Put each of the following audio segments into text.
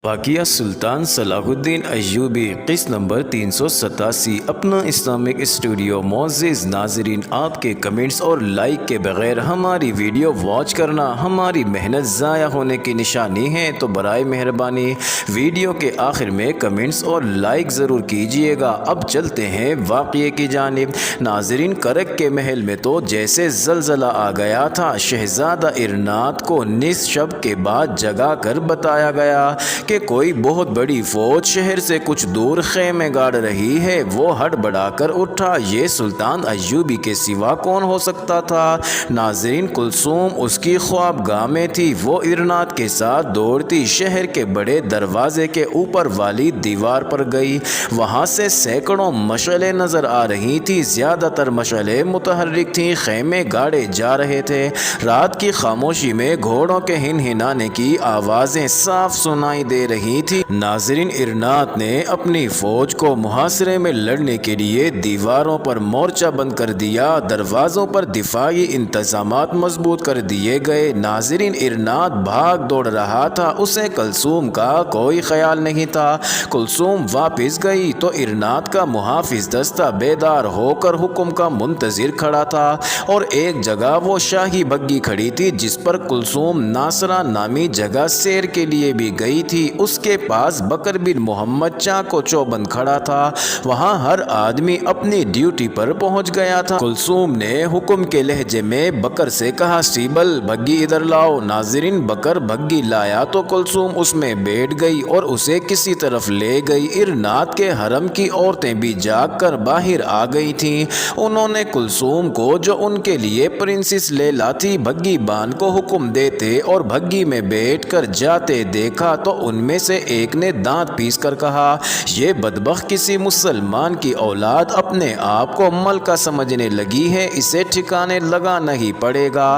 واقعہ سلطان صلاح الدین ایوبی قسط نمبر 387 اپنا اسلامک اسٹوڈیو۔ معزز ناظرین، آپ کے کمنٹس اور لائک کے بغیر ہماری ویڈیو واچ کرنا ہماری محنت ضائع ہونے کی نشانی ہے، تو برائے مہربانی ویڈیو کے آخر میں کمنٹس اور لائک ضرور کیجئے گا۔ اب چلتے ہیں واقعے کی جانب۔ ناظرین، کرک کے محل میں تو جیسے زلزلہ آ گیا تھا۔ شہزادہ ارنات کو نصف شب کے بعد جگا کر بتایا گیا کہ کوئی بہت بڑی فوج شہر سے کچھ دور خیمے گاڑ رہی ہے۔ وہ ہڑبڑا کر اٹھا، یہ سلطان ایوبی کے سوا کون ہو سکتا تھا؟ ناظرین، کلثوم اس کی خوابگاہ میں تھی۔ وہ ارنات کے ساتھ دوڑتی شہر کے بڑے دروازے کے اوپر والی دیوار پر گئی۔ وہاں سے سینکڑوں مشعلیں نظر آ رہی تھی۔ زیادہ تر مشعلیں متحرک تھیں، خیمے گاڑے جا رہے تھے۔ رات کی خاموشی میں گھوڑوں کے ہنہنانے کی آوازیں صاف سنائی دے رہی تھی۔ ناظرین، ارنات نے اپنی فوج کو محاصرے میں لڑنے کے لیے دیواروں پر مورچہ بند کر دیا۔ دروازوں پر دفاعی انتظامات مضبوط کر دیے گئے۔ ناظرین، ارنات بھاگ دوڑ رہا تھا، اسے کلثوم کا کوئی خیال نہیں تھا۔ کلثوم واپس گئی تو ارنات کا محافظ دستہ بیدار ہو کر حکم کا منتظر کھڑا تھا، اور ایک جگہ وہ شاہی بگھی کھڑی تھی جس پر کلثوم ناصرہ نامی جگہ سیر کے لیے بھی گئی تھی۔ اس کے پاس بکر بن محمد چاق و چوبند کھڑا تھا۔ وہاں ہر آدمی اپنی ڈیوٹی پر پہنچ گیا تھا۔ کلثوم نے حکم کے لہجے میں بکر سے کہا، سیبل، بگھی ادھر لاؤ۔ ناظرین، بکر بگھی لایا تو کلثوم اس میں بیٹھ گئی اور اسے کسی طرف لے گئی۔ ارنات کے حرم کی عورتیں بھی جاگ کر باہر آ گئی تھیں۔ انہوں نے کلثوم کو، جو ان کے لیے پرنسس لیلا تھی، بگھی بان کو حکم دیتے اور بگھی میں بیٹھ کر جاتے دیکھا تو ان میں سے ایک نے دانت پیس کر کہا، یہ بدبخت کسی مسلمان کی اولاد اپنے آپ کو ملکہ سمجھنے لگی ہے، اسے ٹھکانے لگانا ہی پڑے گا،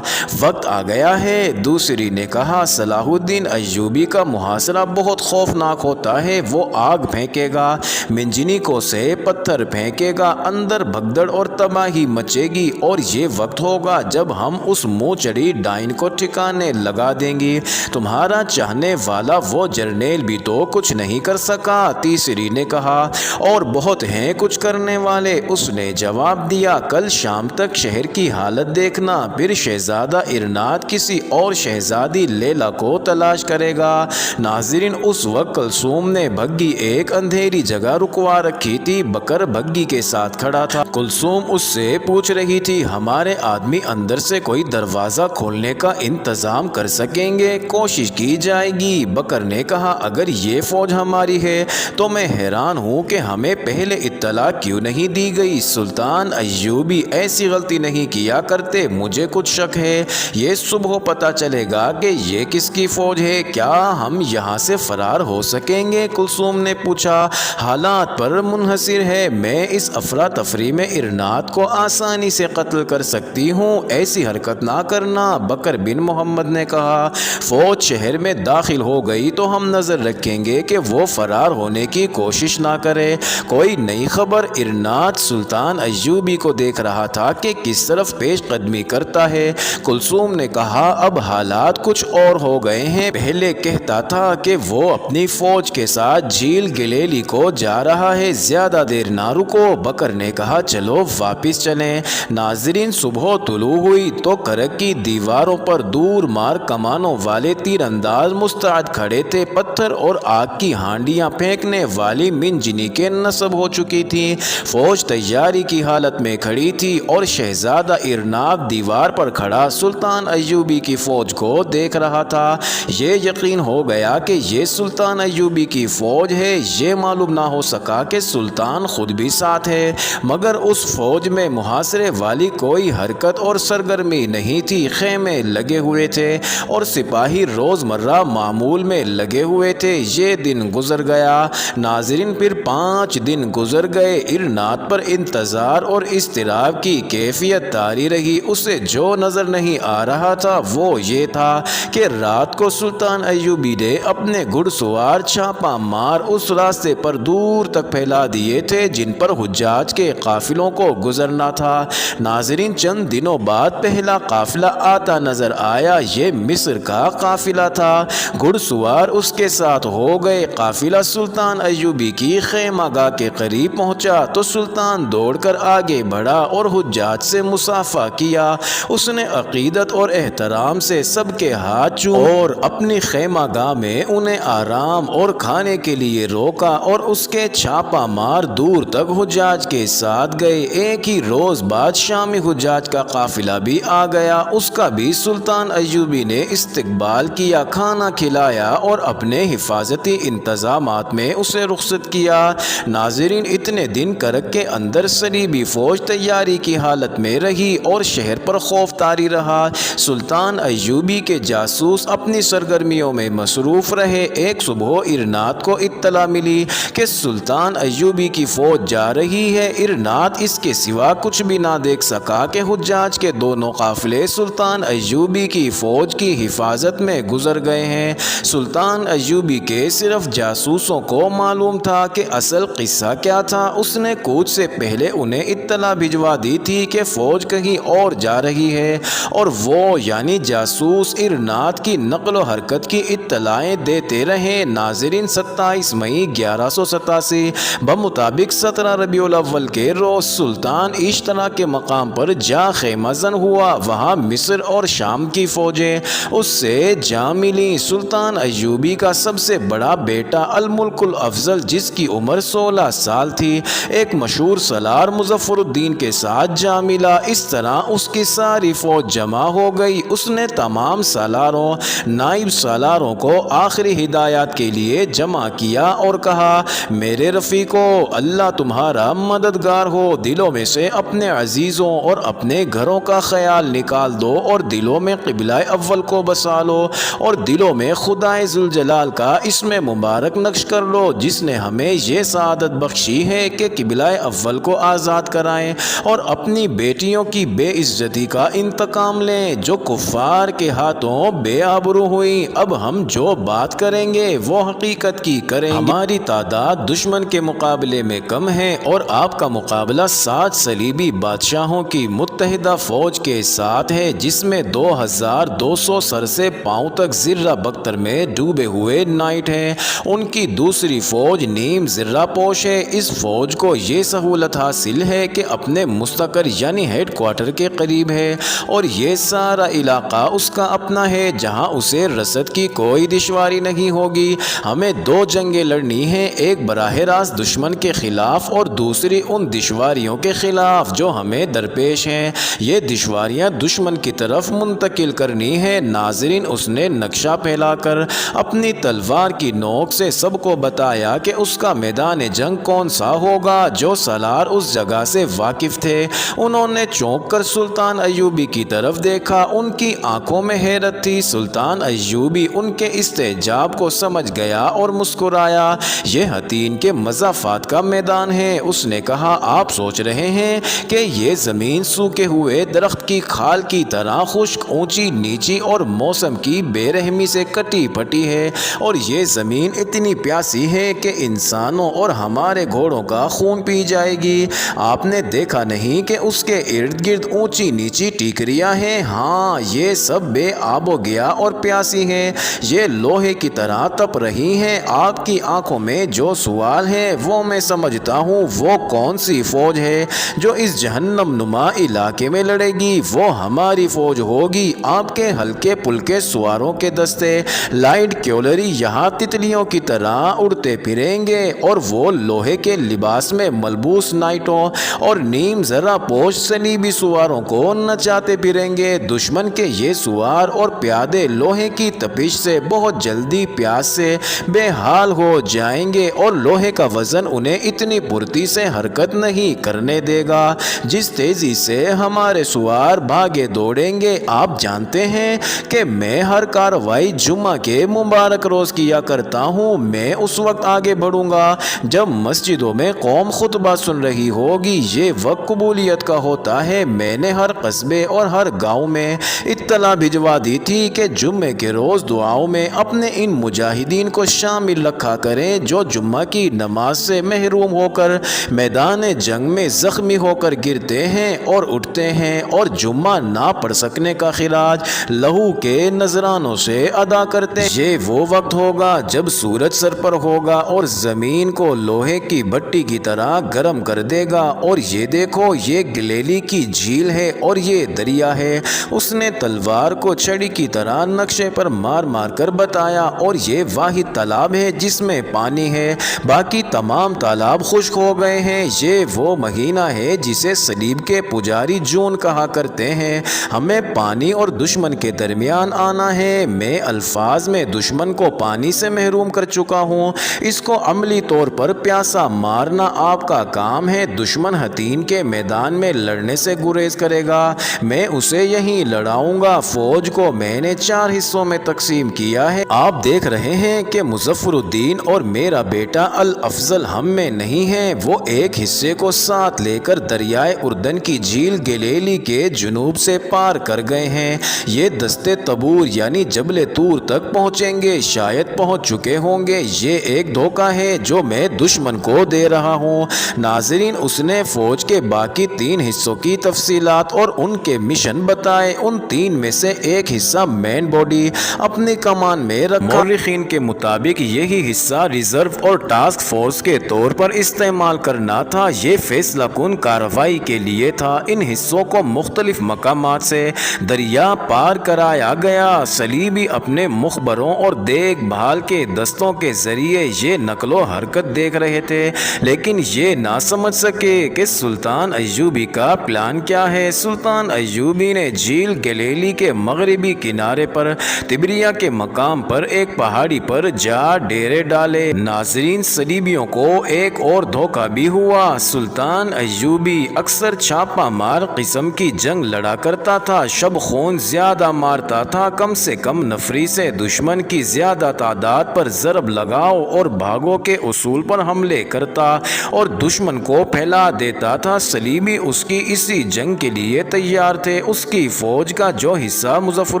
وقت آ گیا ہے۔ دوسری نے کہا، صلاح الدین ایوبی کا محاصرہ بہت خوفناک ہوتا ہے، وہ آگ پھینکے گا، منجنیقوں سے پتھر پھینکے گا، اندر بھگدڑ اور تباہی مچے گی، اور یہ وقت ہوگا جب ہم اس منہ چڑی ڈائن کو ٹھکانے لگا دیں گے۔ تمہارا چاہنے والا وہ جرنیل بھی تو کچھ نہیں کر سکا۔ تیسری نے کہا، اور بہت ہیں کچھ کرنے والے۔ اس نے جواب دیا، کل شام تک شہر کی حالت دیکھنا، پھر شہزادہ ارنات کسی اور شہزادی لیلا کو تلاش کرے گا۔ ناظرین، اس وقت کلثوم نے بگھی ایک اندھیری جگہ رکوا رکھی تھی۔ بکر بگھی کے ساتھ کھڑا تھا۔ کلثوم اس سے پوچھ رہی تھی، ہمارے آدمی اندر سے کوئی دروازہ کھولنے کا انتظام کر سکیں گے؟ کوشش کی جائے گی۔ بکر نے کہا، اگر یہ فوج ہماری ہے تو میں حیران ہوں کہ ہمیں پہلے اطلاع کیوں نہیں دی گئی۔ سلطان ایوبی ایسی غلطی نہیں کیا کرتے، مجھے کچھ شک ہے۔ یہ صبح پتہ چلے گا کہ یہ کس کی فوج ہے۔ کیا ہم یہاں سے فرار ہو سکیں گے؟ کلثوم نے پوچھا۔ حالات پر منحصر ہے، میں اس افراتفری میں ارنات کو آسانی سے قتل کر سکتی ہوں، ایسی حرکت نہ کرنا۔ بکر بن محمد نے کہا، فوج شہر میں داخل ہو گئی تو ہم نظر رکھیں گے کہ وہ فرار ہونے کی کوشش نہ کرے۔ کوئی نئی خبر؟ ارنات سلطان ایوبی کو دیکھ رہا تھا کہ کس طرف پیش قدمی کرتا ہے۔ کلثوم نے کہا، اب حالات کچھ اور ہو گئے ہیں۔ پہلے کہتا تھا کہ وہ اپنی فوج کے ساتھ جھیل گلیلی کو جا رہا ہے، زیادہ دیر نہ رکو۔ بکر نے کہا، چلو واپس چلیں۔ ناظرین، صبح طلوع ہوئی تو کرک کی دیواروں پر دور مار کمانوں والے تیر انداز مستعد کھڑے تھے۔ پتھر اور آگ کی ہانڈیاں پھینکنے والی منجنیقیں نصب ہو چکی تھیں۔ فوج تیاری کی حالت میں کھڑی تھی اور شہزادہ ارنات دیوار پر کھڑا سلطان ایوبی کی فوج کو دیکھ رہا تھا۔ یہ یقین ہو گیا کہ یہ سلطان ایوبی کی فوج ہے۔ یہ معلوم نہ ہو سکا کہ سلطان خود بھی ساتھ ہے، مگر اس فوج میں محاصرے والی کوئی حرکت اور سرگرمی نہیں تھی۔ خیمے لگے ہوئے تھے اور سپاہی روزمرہ معمول میں لگے ہوئے تھے۔ یہ دن گزر گیا۔ ناظرین، پھر 5 دن گزر گئے۔ ارنات پر انتظار اور اضطراب کی کیفیت طاری رہی۔ اسے جو نظر نہیں آ رہا تھا وہ یہ تھا کہ رات کو سلطان ایوبی نے اپنے گھڑ سوار چھاپا مار اس راستے پر دور تک پھیلا دیے تھے جن پر حجاج کے قافلوں کو گزرنا تھا۔ ناظرین، چند دنوں بعد پہلا قافلہ آتا نظر آیا۔ یہ مصر کا قافلہ تھا۔ گھڑ سوار اس کے ساتھ ہو گئے۔ قافلہ سلطان ایوبی کی خیمہ گاہ کے قریب پہنچا تو سلطان دوڑ کر آگے بڑھا اور حجاج سے مصافحہ کیا۔ اس نے عقیدت اور احترام سے سب کے ہاتھ چومے اور اپنی خیمہ گاہ میں انہیں آرام اور کھانے کے لیے روکا اور اس کے چھاپا مار دور تک حجاج کے ساتھ گئے۔ ایک ہی روز بعد شامی حجاج کا قافلہ بھی آ گیا۔ اس کا بھی سلطان ایوبی نے استقبال کیا، کھانا کھلایا اور اپنے حفاظتی انتظامات میں اسے رخصت کیا۔ ناظرین، اتنے دن کرک کے اندر صلیبی فوج تیاری کی حالت میں رہی اور شہر پر خوف طاری رہا۔ سلطان ایوبی کے جاسوس اپنی سرگرمیوں میں مصروف رہے۔ ایک صبح ارنات کو اطلاع ملی کہ سلطان ایوبی کی فوج جا رہی ہے۔ ارنات اس کے سوا کچھ بھی نہ دیکھ سکا کہ حجاج کے دونوں قافلے سلطان ایوبی کی فوج کی حفاظت میں گزر گئے ہیں۔ سلطان ایوبی کے صرف جاسوسوں کو معلوم تھا کہ اصل قصہ کیا تھا۔ اس نے کوچ سے پہلے انہیں اطلاع بھجوا دی تھی کہ فوج کہیں اور جا رہی ہے اور وہ یعنی جاسوس ارنات کی نقل و حرکت کی اطلاعیں دیتے رہے۔ ناظرین، 27 مئی 1187 بمطابق 17 ربیع الاول کے روز سلطان اشترا کے مقام پر جا خیمہ زن ہوا۔ وہاں مصر اور شام کی فوجیں اس سے جا ملی۔ سلطان ایوبی کا سب سے بڑا بیٹا الملک الافضل، جس کی عمر 16 سال تھی، ایک مشہور سالار مظفر الدین کے ساتھ جا ملا۔ اس طرح اس کی ساری فوج جمع ہو گئی۔ اس نے تمام سالاروں، نائب سالاروں کو آخری ہدایات کے لیے جمع کیا اور کہا: میرے رفیقو، اللہ تمہارا مددگار ہو۔ دلوں میں سے اپنے عزیزوں اور اپنے گھروں کا خیال نکال دو اور دلوں میں قبلہ اول کو بسا لو اور دلوں میں خدائے ذوالجلال کا اسم مبارک نقش کر لو، جس نے ہمیں یہ سعادت بخشی ہے کہ قبلہ اول کو آزاد کرائیں اور اپنی بیٹیوں کی بے عزتی کا انتقام لیں جو کفار کے ہاتھوں بے آبرو ہوئی۔ اب ہم جو بات کریں گے وہ حقیقت کی کریں گے۔ ہماری تعداد دشمن کے مقابلے میں کم ہے اور آپ کا مقابلہ 7 صلیبی بادشاہوں کی متحدہ فوج کے ساتھ ہے، جس میں 2200 سر سے پاؤں تک زرہ بختر میں ڈوبے ہوئے نائٹ ہیں۔ ان کی دوسری فوج نیم زرہ پوش ہے۔ اس فوج کو یہ سہولت حاصل ہے کہ اپنے مستقر یعنی ہیڈ کوارٹر کے قریب ہے اور یہ سارا علاقہ اس کا اپنا ہے، جہاں اسے رسد کی کوئی دشواری نہیں ہوگی۔ ہمیں 2 جنگیں لڑنی ہیں، ایک براہ راست دشمن کے خلاف اور دوسری ان دشواریوں کے خلاف جو ہمیں درپیش ہیں۔ یہ دشواریاں دشمن کی طرف منتقل کرنی ہے۔ ناظرین، اس نے نقشہ پھیلا کر اپنی تلوار کی نوک سے سب کو بتایا کہ اس کا میدان جنگ کون سا ہوگا۔ جو سالار اس جگہ سے واقف تھے انہوں نے چونک کر سلطان ایوبی کی طرف دیکھا۔ ان کی آنکھوں میں حیرت تھی۔ سلطان ایوبی ان کے استعجاب کو سمجھ گیا اور مسکرایا۔ یہ حتین کے مضافات کا میدان ہے۔ اس نے کہا: آپ سوچ رہے ہیں کہ یہ زمین سوکھے ہوئے درخت کی کھال کی طرح خشک، اونچی نیچی اور موسم کی بے رحمی سے کٹی پھٹی ہے، اور یہ زمین اتنی پیاسی ہے کہ انسانوں اور ہمارے گھوڑوں کا خون پی جائے گی۔ آپ نے دیکھا نہیں کہ اس کے ارد گرد اونچی نیچی ٹیکریاں ہیں؟ ہاں، یہ سب بے آب و گیا اور پیاسی ہیں۔ یہ لوہے کی طرح تپ رہی ہیں۔ آپ کی آنکھوں میں جو سوال ہے وہ میں سمجھتا ہوں۔ وہ کون سی فوج ہے جو اس جہنم نما علاقے میں لڑے گی؟ وہ ہماری فوج ہوگی۔ آپ کے ہلکے پھلکے سواروں کے دستے، لائٹ کیولری یہاں تتلیوں کی طرح اڑتے پھریں گے اور وہ لوہے کے لباس میں ملبوس نائٹوں اور نیم زرہ پوش صلیبی سواروں کو نچاتے پھریں گے۔ دشمن کے یہ سوار اور پیادے لوہے کی تپش سے بہت جلدی پیاس سے بے حال ہو جائیں گے اور لوہے کا وزن انہیں اتنی پھرتی سے حرکت نہیں کرنے دے گا جس تیزی سے ہمارے سوار بھاگے دوڑیں گے۔ آپ جانتے ہیں کہ میں ہر کارروائی جمعہ کے مبارک روز کیا کرتا ہوں۔ میں اس وقت آگے بڑھوں گا جب مسجدوں میں قوم خطبہ سن رہی ہوگی۔ یہ وقت قبولیت کا ہوتا ہے۔ میں نے ہر قصبے اور ہر گاؤں میں اطلاع بھجوا دی تھی کہ جمعے کے روز دعاؤں میں اپنے ان مجاہدین کو شامل رکھا کریں جو جمعہ کی نماز سے محروم ہو کر میدان جنگ میں زخمی ہو کر گرتے ہیں اور اٹھتے ہیں اور جمعہ نہ پڑھ سکنے کا خراج لہو کے نذرانوں سے ادا کرتے ہیں۔ یہ وہ وقت ہوگا جب سورج سر پر ہوگا اور زمین کو لوہے کی بھٹی کی طرح گرم کر دے گا، اور یہ دیکھو یہ گلیلی کی جھیل ہے اور یہ دریا ہے۔ اس نے تلوار کو چھڑی کی طرح نقشے پر مار مار کر بتایا، اور یہ واحد تالاب ہے جس میں پانی ہے، باقی تمام تالاب خشک ہو گئے ہیں۔ یہ وہ مہینہ ہے جسے صلیب کے پجاری جون کہا کرتے ہیں۔ ہمیں پانی اور دشمن کے درمیان آنا ہے۔ میں الفاظ میں دشمن کو پانی سے محروم کر چکا ہوں، اس کو عملی طور پر پیاسا مارنا آپ کا کام ہے۔ دشمن حتین کے میدان میں لڑنے سے گریز کرے گا، میں اسے یہیں لڑاؤں گا۔ فوج کو میں نے 4 حصوں میں تقسیم کیا ہے۔ آپ دیکھ رہے ہیں کہ مظفر الدین اور میرا بیٹا الافضل ہم میں نہیں ہیں۔ وہ ایک حصے کو ساتھ لے کر دریائے اردن کی جھیل گلیلی کے جنوب سے پار کر گئے ہیں۔ یہ دستے تبور یعنی جبل طور تک پہنچیں گے، شاید پہنچ چکے ہوں گے۔ یہ ایک دھوکہ ہے جو میں دشمن کو دے رہا ہوں۔ ناظرین، اس نے فوج کے باقی 3 حصوں کی تفصیلات اور ان کے مشن بتائے۔ ان 3 میں سے ایک حصہ مین باڈی اپنی کمان میں رکھا۔ مورخین کے مطابق یہی حصہ ریزرو اور ٹاسک فورس کے طور پر استعمال کرنا تھا۔ یہ فیصلہ کن کارروائی کے لیے تھا۔ ان حصوں کو مختلف مقامات سے دریا پار کرایا گیا۔ صلیبی اپنے مخبروں اور دیکھ بھال کے دستوں کے ذریعے یہ نقل و حرکت دیکھ رہے تھے، لیکن یہ نہ سمجھ سکے کہ سلطان ایوبی کا پلان کیا ہے۔ سلطان ایوبی نے جھیل گلیلی کے مغربی کنارے پر تبریہ کے مقام پر ایک پہاڑی پر جا ڈیرے ڈالے۔ ناظرین، صلیبیوں کو ایک اور دھوکہ بھی ہوا۔ سلطان ایوبی اکثر چھاپہ مار قسم کی جنگ لڑا کرتا تھا، شب خون زیادہ مارتا تھا، کم سے کم نفری سے دشمن کی زیادہ تعداد پر ضرب لگاؤ اور بھاگو کے اصول پر حملے کرتا اور دشمن کو پھیلا دیتا تھا۔ صلیبی اس کی اسی جنگ کے لیے تیار تھے۔ اس کی فوج کا جو حصہ مظفر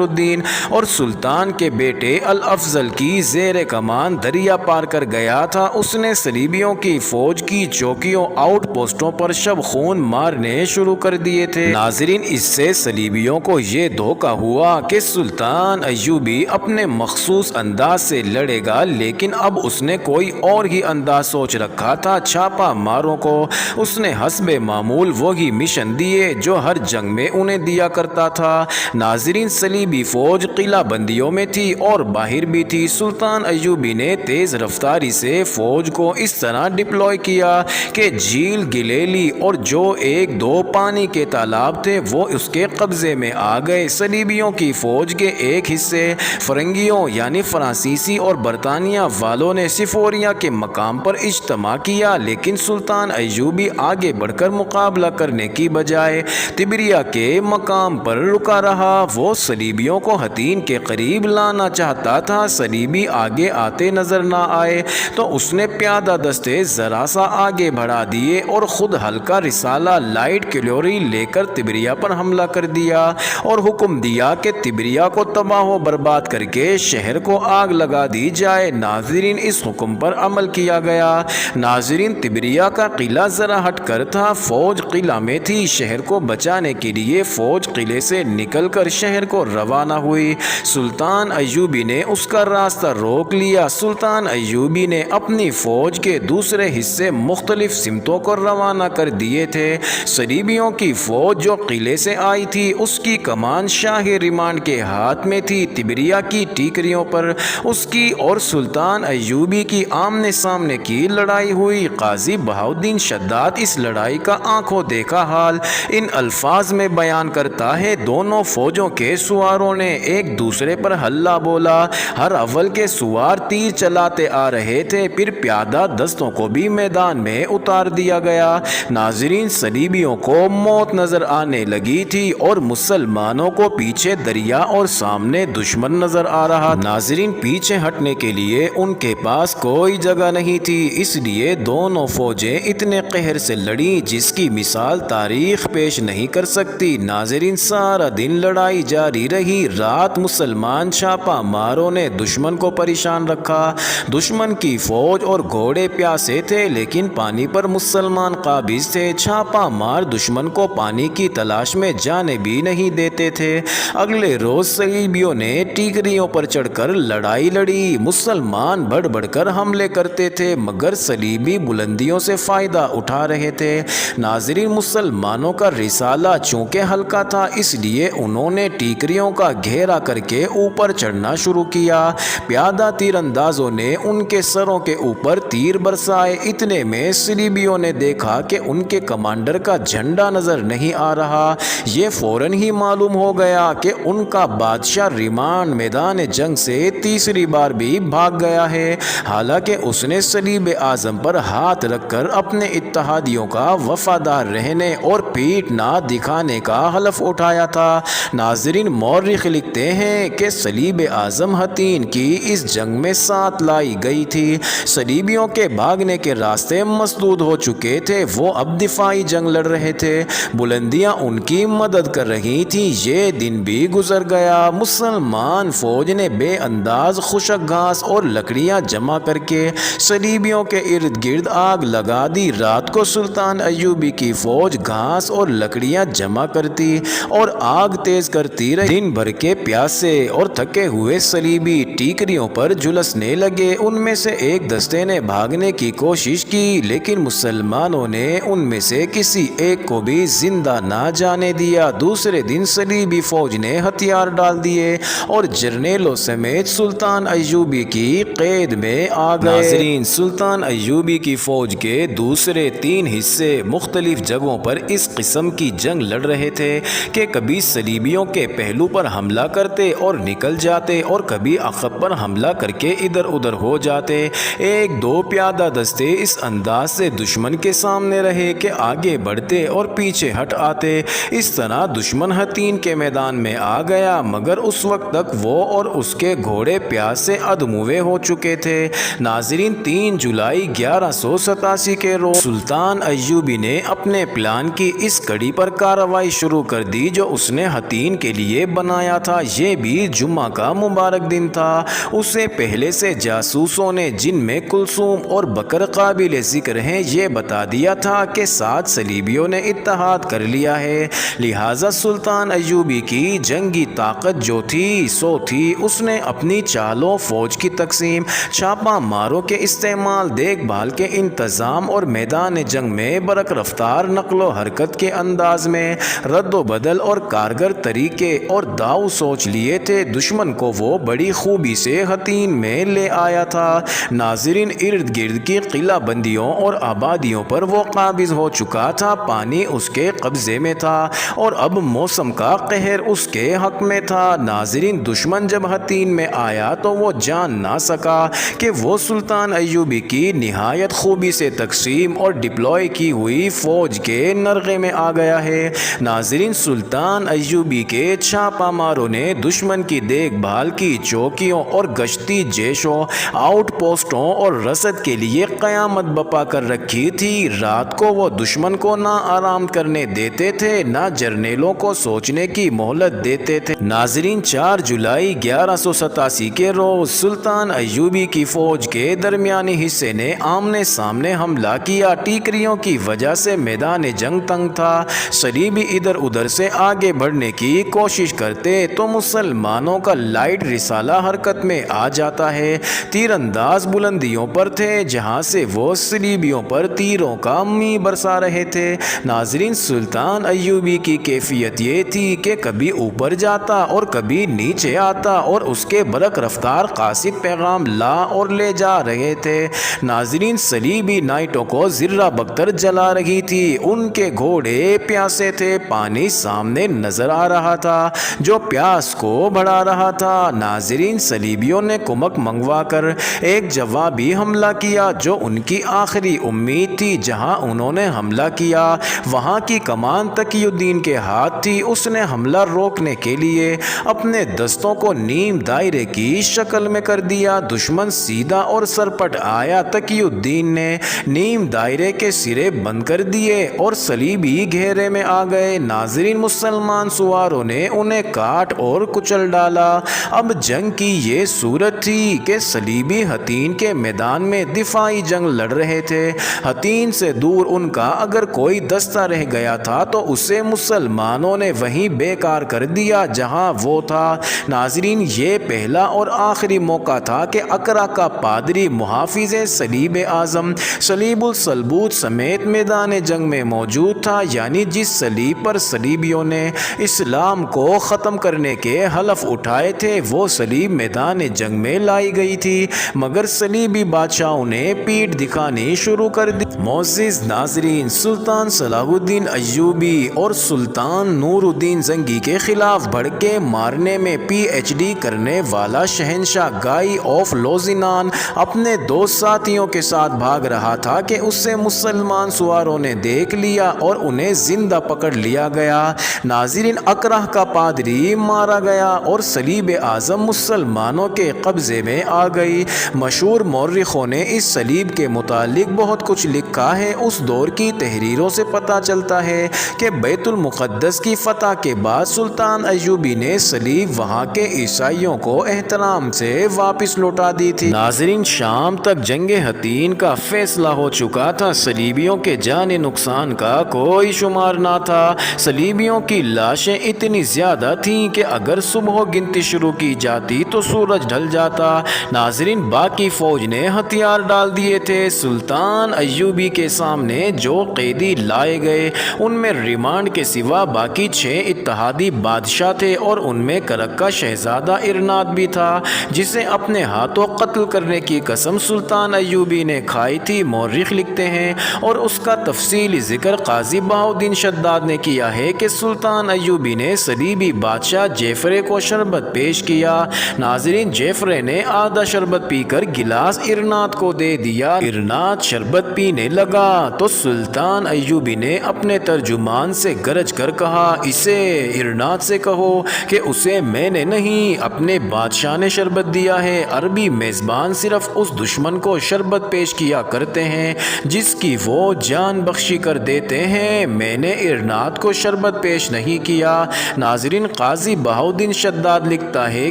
الدین اور سلطان کے بیٹے الافضل کی زیر کمان دریا پار کر گیا تھا، اس نے صلیبیوں کی فوج کی چوکیوں آؤٹ پوسٹوں پر شب خون مارنے شروع کر دیے تھے۔ ناظرین، اس سے صلیبیوں کو یہ دھوکہ ہوا کہ سلطان ایوبی اپنے مخصوص انداز سے لڑے گا، لیکن اب اس نے کوئی اور ہی انداز سوچ رکھا تھا۔ چھاپہ ماروں کو اس نے حسب معمول وہی مشن دیے جو ہر جنگ میں انہیں دیا کرتا تھا۔ ناظرین، صلیبی فوج قلعہ بندیوں میں تھی اور باہر بھی تھی۔ سلطان ایوبی نے تیز رفتاری سے فوج کو اس طرح ڈپلوائے کیا کہ جھیل گلیلی اور جو 1-2 پانی کے تالاب تھے وہ اس کے قبضے میں آ گئے۔ صلیبیوں کی فوج کے ایک حصے فرنگیوں یعنی فرانسیسی اور برطانیہ والوں نے سفوریا کے مقام پر اجتماع کیا، لیکن سلطان ایوبی آگے بڑھ کر مقابلہ کرنے کی بجائے تبریہ کے مقام پر رکا رہا۔ وہ صلیبیوں کو حتین کے قریب لانا چاہتا تھا۔ صلیبی آگے آتے نظر نہ آئے تو اس نے پیادہ دستے ذرا سا آگے بڑھا دیے اور خود ہلکا رسالہ لائٹ کیولری لے کر تبریہ پر حملہ کر دیا اور حکم دیا کہ تبریہ کو تباہ و برباد کر کے شہر کو آگ لگا دی جائے۔ ناظرین، اس حکم پر عمل کیا گیا۔ ناظرین، تبریہ کا قلعہ ذرا ہٹ کر تھا، فوج قلعہ میں تھی۔ شہر کو بچانے کے لیے فوج قلعے سے نکل کر شہر کو روانہ ہوئی۔ سلطان ایوبی نے اس کا راستہ روک لیا۔ سلطان ایوبی نے اپنی فوج کے دوسرے حصے مختلف سمتوں کو روانہ کر دیے تھے۔ صلیبیوں کی فوج جو قلعے سے آئی تھی اس کی کمان شاہ ریمانڈ کے ہاتھ میں تھی۔ تبریہ کی ٹیکریوں پر اس کی اور سلطان ایوبی کی آمنے سامنے کی لڑائی ہوئی۔ قاضی بہاؤالدین شداد اس لڑائی کا آنکھوں دیکھا حال ان الفاظ میں بیان کرتا ہے: دونوں فوجوں کے سواروں نے ایک دوسرے پر ہلہ بولا۔ ہر اول کے سوار تیر چلاتے آ رہے تھے، پھر پیادہ دستوں کو بھی میدان میں اتار دیا گیا۔ ناظرین، صلیبیوں کو موت نظر آنے لگی تھی اور مسلمانوں کو پیچھے دریا اور سامنے دشمن نظر آ رہا۔ ناظرین، پیچھے ہٹنے کے لیے ان کے پاس کوئی جگہ نہیں تھی، اس لیے دونوں فوجیں اتنے قہر سے لڑیں جس کی مثال تاریخ پیش نہیں کر سکتی۔ ناظرین، سارا دن لڑائی جاری رہی۔ رات مسلمان چھاپہ ماروں نے دشمن دشمن کو پریشان رکھا۔ دشمن کی فوج اور گھوڑے پیاسے تھے لیکن پانی پر مسلمان قابض تھے۔ چھاپا مار دشمن کو پانی کی تلاش میں جانے بھی نہیں دیتے تھے۔ اگلے روز صلیبیوں نے ٹیکریوں پر چڑھ کر لڑائی لڑی۔ مسلمان بڑھ بڑھ کر حملے کرتے تھے مگر صلیبی بلندیوں سے فائدہ اٹھا رہے تھے۔ ناظرین، مسلمانوں کا رسالہ چونکہ ہلکا تھا اس لیے انہوں نے ٹیکریوں کا گھیرا کر کے اوپر چڑھنا شروع کیا۔ پیادہ تیر اندازوں نے ان کے سروں کے اوپر تیر برسائے۔ اتنے میں صلیبیوں نے دیکھا کہ ان کے کمانڈر کا جھنڈا نظر نہیں آ رہا۔ یہ فوراً ہی معلوم ہو گیا کہ ان کا بادشاہ ریمانڈ میدان جنگ سے تیسری بار بھی بھاگ گیا ہے، حالانکہ اس نے صلیب اعظم پر ہاتھ رکھ کر اپنے اتحادیوں کا وفادار رہنے اور پیٹھ نہ دکھانے کا حلف اٹھایا تھا۔ ناظرین، مورخ لکھتے ہیں کہ صلیب اعظم حطین کی اس جنگ میں ساتھ لائی گئی تھی۔ صلیبیوں کے بھاگنے کے راستے مسدود ہو چکے تھے، وہ اب دفاعی جنگ لڑ رہے تھے، بلندیاں ان کی مدد کر رہی تھیں۔ یہ دن بھی گزر گیا۔ مسلمان فوج نے بے انداز خشک گھاس اور لکڑیاں جمع کر کے صلیبیوں کے ارد گرد آگ لگا دی۔ رات کو سلطان ایوبی کی فوج گھاس اور لکڑیاں جمع کرتی اور آگ تیز کرتی رہی۔ دن بھر کے پیاسے اور تھکے ہوئے صلیبی ٹیکریوں پر جھلسنے لگے۔ ان میں سے ایک دستے نے بھاگنے کی کوشش کی لیکن مسلمانوں نے ان میں سے کسی ایک کو بھی زندہ نہ جانے دیا۔ دوسرے دن صلیبی فوج نے ہتھیار ڈال دیے اور جرنیلوں سمیت سلطان ایوبی کی قید میں آ گئے۔ ناظرین، سلطان ایوبی کی فوج کے دوسرے 3 حصے مختلف جگہوں پر اس قسم کی جنگ لڑ رہے تھے کہ کبھی صلیبیوں کے پہلو پر حملہ کرتے اور نکل جاتے اور کبھی عقب پر حملہ کر کے ادھر ادھر ہو جاتے۔ 1-2 پیادہ دستے اس انداز سے دشمن کے سامنے رہے کہ آگے بڑھتے اور پیچھے ہٹ آتے۔ اس طرح دشمن حطین کے میدان میں آ گیا مگر اس وقت تک وہ اور اس کے گھوڑے پیاس سے ادموے ہو چکے تھے۔ ناظرین، 3 جولائی 1187 کے روز سلطان ایوبی نے اپنے پلان کی اس کڑی پر کارروائی شروع کر دی جو اس نے حطین کے لیے بنایا تھا۔ یہ بھی جمعہ کا مبارک دن تھا۔ اسے پہلے سے جاسوسوں نے، جن میں کلثوم اور بکر قابل ذکر ہیں، یہ بتا دیا تھا کہ 7 صلیبیوں نے اتحاد کر لیا ہے، لہٰذا سلطان ایوبی کی جنگی طاقت جو تھی سو تھی۔ اس نے اپنی چالوں، فوج کی تقسیم، چھاپا ماروں کے استعمال، دیکھ بھال کے انتظام اور میدان جنگ میں برق رفتار نقل و حرکت کے انداز میں رد و بدل اور کارگر طریقے اور داؤ سوچ لیے تھے۔ دشمن کو وہ بڑی خوبی سے حطین میں لے آیا تھا۔ ناظرین، ارد گرد کی قلعہ بندیوں اور آبادیوں پر وہ قابض ہو چکا تھا، پانی اس کے قبضے میں تھا اور اب موسم کا قہر اس کے حق میں تھا۔ ناظرین، دشمن جب حطین میں آیا تو وہ جان نہ سکا کہ وہ سلطان ایوبی کی نہایت خوبی سے تقسیم اور ڈپلوائے کی ہوئی فوج کے نرغے میں آ گیا ہے۔ ناظرین، سلطان ایوبی کے چھاپا ماروں نے دشمن کی دیکھ بھال کی چوکیوں اور گشتی جیشوں، آؤٹ پوسٹوں اور رسد کے لیے قیامت بپا کر رکھی تھی۔ رات کو وہ دشمن کو نہ آرام کرنے دیتے تھے نہ جرنیلوں کو سوچنے کی مہلت دیتے تھے۔ ناظرین، 4 جولائی 1187 کے روز سلطان ایوبی کی فوج کے درمیانی حصے نے آمنے سامنے حملہ کیا۔ ٹیکریوں کی وجہ سے میدان جنگ تنگ تھا۔ صلیبی ادھر ادھر سے آگے بڑھنے کی کوشش کرتے تو مسلمانوں کا لائٹ رسالہ حرکت میں آ جاتا ہے۔ تیر انداز بلندیوں پر تھے جہاں سے وہ صلیبیوں پر تیروں کا می برسا رہے تھے۔ ناظرین، سلطان ایوبی کی کیفیت یہ تھی کہ کبھی اوپر جاتا اور کبھی نیچے آتا اور اس کے برق رفتار قاصد پیغام لا اور لے جا رہے تھے۔ ناظرین، صلیبی نائٹوں کو ذرہ بختر جلا رہی تھی، ان کے گھوڑے پیاسے تھے، پانی سامنے نظر آ رہا تھا جو پیاس کو بڑھا رہا تھا۔ ناظرین، صلیبیوں نے کمک منگوا کر ایک جوابی حملہ کیا جو ان کی آخری امید تھی۔ جہاں انہوں نے حملہ کیا وہاں کی کمان تقی الدین کے ہاتھ تھی۔ اس نے حملہ روکنے کے لیے اپنے دستوں کو نیم دائرے کی شکل میں کر دیا۔ دشمن سیدھا اور سرپٹ آیا۔ تقی الدین نے نیم دائرے کے سرے بند کر دیے اور صلیبی گھیرے میں آ گئے۔ ناظرین، مسلمان سواروں نے انہیں کاٹ اور کچل ڈالا۔ اب جنگ کی یہ صورت تھی کہ صلیبی حتین کے میدان میں دفاعی جنگ لڑ رہے تھے۔ حتین سے دور ان کا اگر کوئی دستہ رہ گیا تھا تو اسے مسلمانوں نے وہیں بیکار کر دیا جہاں وہ تھا۔ ناظرین، یہ پہلا اور آخری موقع تھا کہ اقرا کا پادری محافظ صلیب اعظم صلیب الصلبوت سمیت میدان جنگ میں موجود تھا، یعنی جس صلیب پر صلیبیوں نے اسلام کو ختم کرنے کے حلف اٹھائے تھے وہ صلیب میدان جنگ میں لائی گئی تھی، مگر صلیبی بادشاہوں نے پیٹھ دکھانی شروع کر دی۔ معزز ناظرین، سلطان صلاح الدین ایوبی اور سلطان نور الدین زنگی کے خلاف بھڑکے مارنے میں پی ایچ ڈی کرنے والا شہنشاہ گائی آف لوزینان اپنے دو ساتھیوں کے ساتھ بھاگ رہا تھا کہ اسے مسلمان سواروں نے دیکھ لیا اور انہیں زندہ پکڑ لیا گیا۔ ناظرین، اقرا کا پادری مارا گیا اور صلیب اعظم مسلمانوں کے قبضے میں آ گئی۔ مشہور مورخوں نے اس صلیب کے متعلق بہت کچھ لکھا ہے۔ اس دور کی تحریروں سے پتہ چلتا ہے کہ بیت المقدس کی فتح کے بعد سلطان ایوبی نے صلیب وہاں کے عیسائیوں کو احترام سے واپس لوٹا دی تھی۔ ناظرین، شام تک جنگ حتین کا فیصلہ ہو چکا تھا۔ صلیبیوں کے جانی نقصان کا کوئی شمار نہ تھا۔ صلیبیوں کی لاشیں اتنی زیادہ تھیں کہ اگر صبح گنتی شروع کی جاتی تو سورج ڈھل جاتا۔ ناظرین، باقی فوج نے ہتھیار ڈال دیے تھے۔ سلطان ایوبی کے سامنے جو قیدی لائے گئے ان میں ریمانڈ کے سوا باقی 6 اتحادی بادشاہ تھے اور ان میں کرک کا شہزادہ ارناد بھی تھا جسے اپنے ہاتھوں قتل کرنے کی قسم سلطان ایوبی نے کھائی تھی۔ مورخ لکھتے ہیں اور اس کا تفصیلی ذکر قاضی بہاؤالدین شداد نے کیا ہے کہ سلطان ایوبی نے صلیبی بادشاہ جعفر کو شربت پیش کیا۔ ناظرین، جعفر نے آدھا شربت پی کر گلاس ارناد کو دے دیا۔ ارناد شربت پینے لگا تو سلطان ایوبی نے اپنے ترجمان سے گرج کر کہا، اسے ارناد سے کہو کہ اسے میں نے نہیں اپنے بادشاہ نے شربت دیا ہے۔ عربی میزبان صرف اس دشمن کو شربت پیش کیا کرتے ہیں جس کی وہ جان بخشی کر دیتے ہیں، میں نے ارناد کو شربت پیش نہیں کیا۔ ناظرین، قاضی بہاؤالدین شداد لکھتا ہے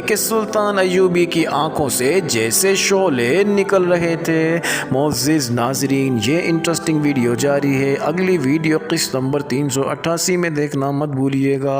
کہ سلطان ایوبی کی آنکھوں سے جیسے شعلے نکل رہے تھے۔ معزز ناظرین، یہ انٹرسٹنگ ویڈیو جاری ہے، اگلی ویڈیو قسط نمبر 388 میں دیکھنا مت بھولیے گا۔